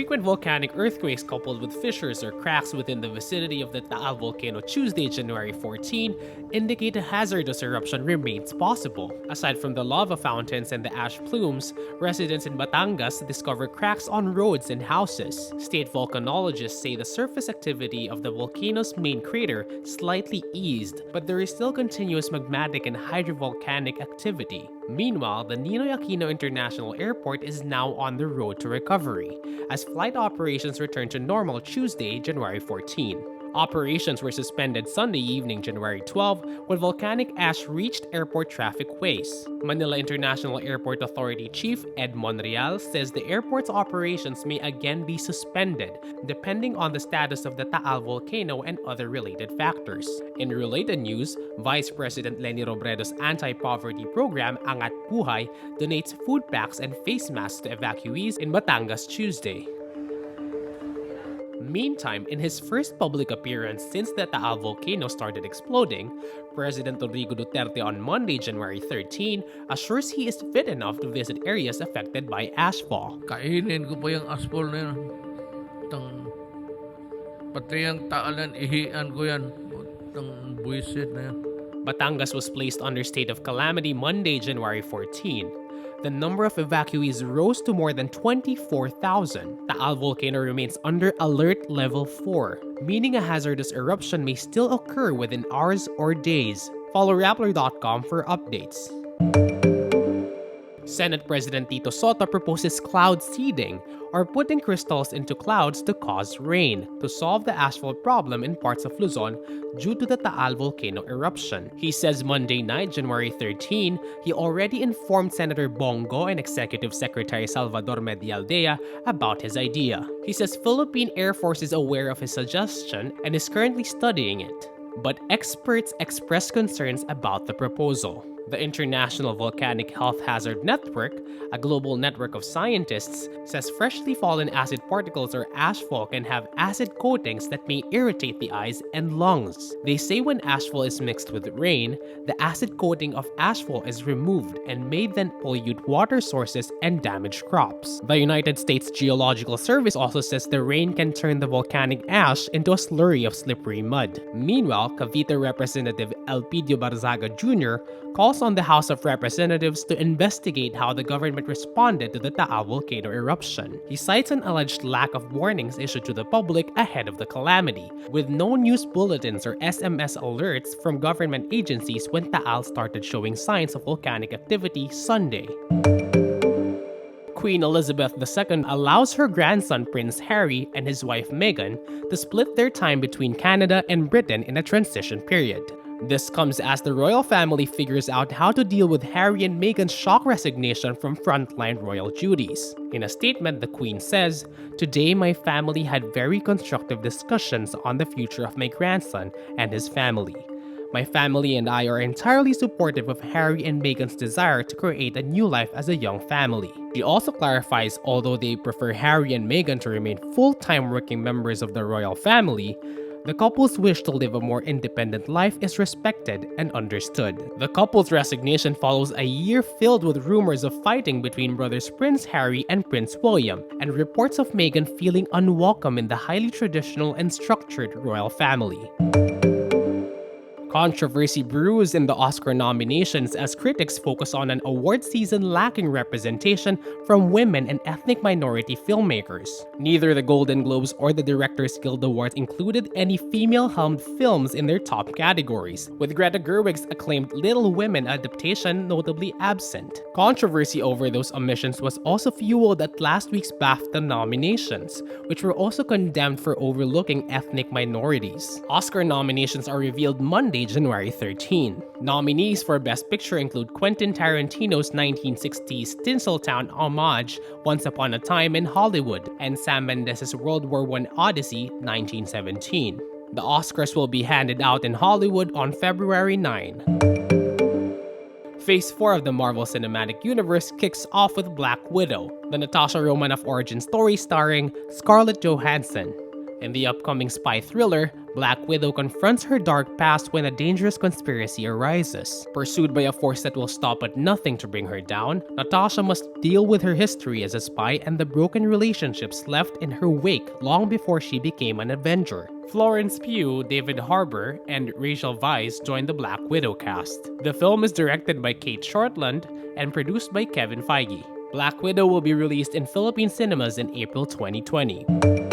Frequent volcanic earthquakes coupled with fissures or cracks within the vicinity of the Taal volcano Tuesday, January 14, indicate a hazardous eruption remains possible. Aside from the lava fountains and the ash plumes, residents in Batangas discovered cracks on roads and houses. State volcanologists say the surface activity of the volcano's main crater slightly eased, but there is still continuous magmatic and hydrovolcanic activity. Meanwhile, the Ninoy Aquino International Airport is now on the road to recovery, as flight operations return to normal Tuesday, January 14. Operations were suspended Sunday evening, January 12, when volcanic ash reached airport traffic ways. Manila International Airport Authority Chief Ed Monreal says the airport's operations may again be suspended, depending on the status of the Taal volcano and other related factors. In related news, Vice President Leni Robredo's anti-poverty program, Angat Buhay, donates food packs and face masks to evacuees in Batangas Tuesday. Meantime, in his first public appearance since the Taal volcano started exploding, President Rodrigo Duterte on Monday, January 13, assures he is fit enough to visit areas affected by ashfall. Kainin ko pa yung ashfall na yun. Pati yung taalan, ihian ko yan. Itong buwisit na yan. Batangas was placed under state of calamity Monday, January 14. The number of evacuees rose to more than 24,000. The Taal volcano remains under alert level 4, meaning a hazardous eruption may still occur within hours or days. Follow Rappler.com for updates. Senate President Tito Sotto proposes cloud seeding, or putting crystals into clouds to cause rain, to solve the ashfall problem in parts of Luzon due to the Taal volcano eruption. He says Monday night, January 13, he already informed Senator Bongo and Executive Secretary Salvador Medialdea about his idea. He says Philippine Air Force is aware of his suggestion and is currently studying it, but experts express concerns about the proposal. The International Volcanic Health Hazard Network, a global network of scientists, says freshly fallen acid particles or ashfall can have acid coatings that may irritate the eyes and lungs. They say when ashfall is mixed with rain, the acid coating of ashfall is removed and may then pollute water sources and damage crops. The United States Geological Service also says the rain can turn the volcanic ash into a slurry of slippery mud. Meanwhile, Cavite Representative Elpidio Barzaga Jr. calls on the House of Representatives to investigate how the government responded to the Taal volcano eruption. He cites an alleged lack of warnings issued to the public ahead of the calamity, with no news bulletins or SMS alerts from government agencies when Taal started showing signs of volcanic activity Sunday. Queen Elizabeth II allows her grandson Prince Harry and his wife Meghan to split their time between Canada and Britain in a transition period. This comes as the royal family figures out how to deal with Harry and Meghan's shock resignation from frontline royal duties. In a statement, the Queen says, "Today my family had very constructive discussions on the future of my grandson and his family. My family and I are entirely supportive of Harry and Meghan's desire to create a new life as a young family." She also clarifies although they prefer Harry and Meghan to remain full-time working members of the royal family, the couple's wish to live a more independent life is respected and understood. The couple's resignation follows a year filled with rumors of fighting between brothers Prince Harry and Prince William, and reports of Meghan feeling unwelcome in the highly traditional and structured royal family. Controversy brews in the Oscar nominations as critics focus on an award season lacking representation from women and ethnic minority filmmakers. Neither the Golden Globes or the Directors Guild Awards included any female-helmed films in their top categories, with Greta Gerwig's acclaimed Little Women adaptation notably absent. Controversy over those omissions was also fueled at last week's BAFTA nominations, which were also condemned for overlooking ethnic minorities. Oscar nominations are revealed Monday, January 13. Nominees for Best Picture include Quentin Tarantino's 1960s Tinseltown homage Once Upon a Time in Hollywood and Sam Mendes' World War I Odyssey 1917. The Oscars will be handed out in Hollywood on February 9. Phase 4 of the Marvel Cinematic Universe kicks off with Black Widow, the Natasha Romanoff origin story starring Scarlett Johansson. In the upcoming spy thriller, Black Widow confronts her dark past when a dangerous conspiracy arises. Pursued by a force that will stop at nothing to bring her down, Natasha must deal with her history as a spy and the broken relationships left in her wake long before she became an Avenger. Florence Pugh, David Harbour, and Rachel Weisz joined the Black Widow cast. The film is directed by Kate Shortland and produced by Kevin Feige. Black Widow will be released in Philippine cinemas in April 2020.